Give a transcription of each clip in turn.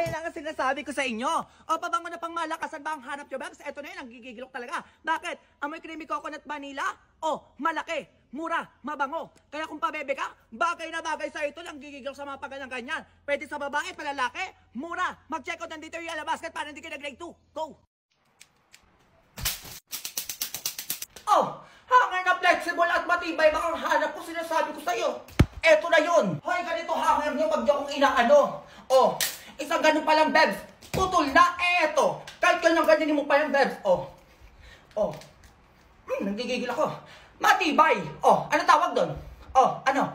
Ayan lang ang sinasabi ko sa inyo. O, pabango na pang malakasan ba ang hanap nyo, Babs? Eto na yun, ang gigigilok talaga. Bakit? Amoy creamy coconut vanilla? O, malaki, mura, mabango. Kaya kung pabebe ka, bagay na bagay sa ito lang gigigilok sa mga paganyang-ganyan. Pwede sa babae, palalaki, mura. Mag-check out nandito yung Yellow Basket para hindi ka na grade 2. Go! Oh, hanger na flexible at matibay bang ang hanap ko, sinasabi ko sa'yo. Eto na yun. Hoy, ganito hanger nyo, wag nyo kong inaano. Oh, isang ganun palang, Bebs. Putol na, eto. Kahit kanyang ganyanin mo pa yung Bebs. Oh, oh. Nagigigil ako. Matibay. Oh, ano tawag doon? Oh, ano?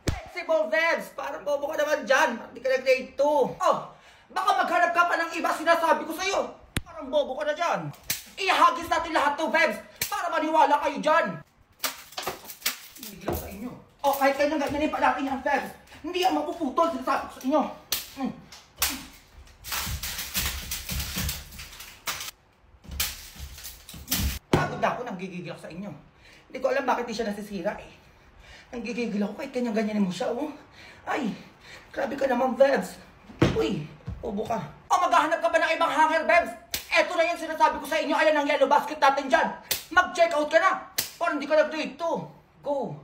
Flexible, Bebs. Parang bobo ka naman dyan. Hindi ka na grade 2. Oh, baka maghanap ka pa ng iba, sinasabi ko sa'yo. Parang bobo ka na dyan. Ihagis natin lahat to, Bebs. Para maniwala kayo dyan. Hindi lang sa inyo. O, kahit kayo nang ganyanin pa natin yung Bebs. Hindi ang mapuputol, sinasabi ko sa inyo. Pagod na ako, nanggigigil ako sa inyo. Hindi ko alam bakit di siya nasisira eh. Nanggigigil ako kahit kanyang ganyanin mo siya, oh. Ay, grabe ka naman, Bebs. Uy, ubo ka. O, maghahanap ka ba ng ibang hanger, Bebs? Eto na yung sinasabi ko sa inyo. Ayan ang Yellow Basket natin dyan. Mag-check out ka na. Para hindi ka nag-grade 2. Go.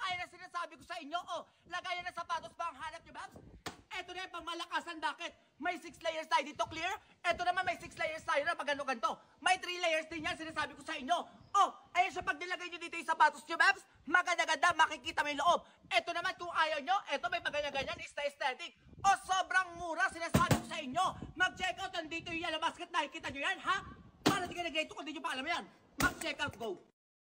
Ayan ang sinasabi ko sa inyo. Oh, lagayan na sapatos ba ang hanap nyo, Babs? Eto na yung pang malakasan. Bakit? May 6 layers tayo dito, clear? Eto naman may 6 layers tayo na pag ganito. May 3 layers din yan, sinasabi ko sa inyo. Oh, ayan siya pag nilagay nyo dito yung sapatos nyo, Babs. Maganda-ganda, makikita mo yung loob. Eto naman kung ayaw nyo, eto may pag-ganyan-ganyan, aesthetic. Oh, sobrang mura, sinasabi ko sa inyo. Mag-check out, nandito yung Yellow Basket, nakikita nyo yan, ha? Para di ka nag-grade 2 kung di nyo pa alam yan. Mag-check out, go.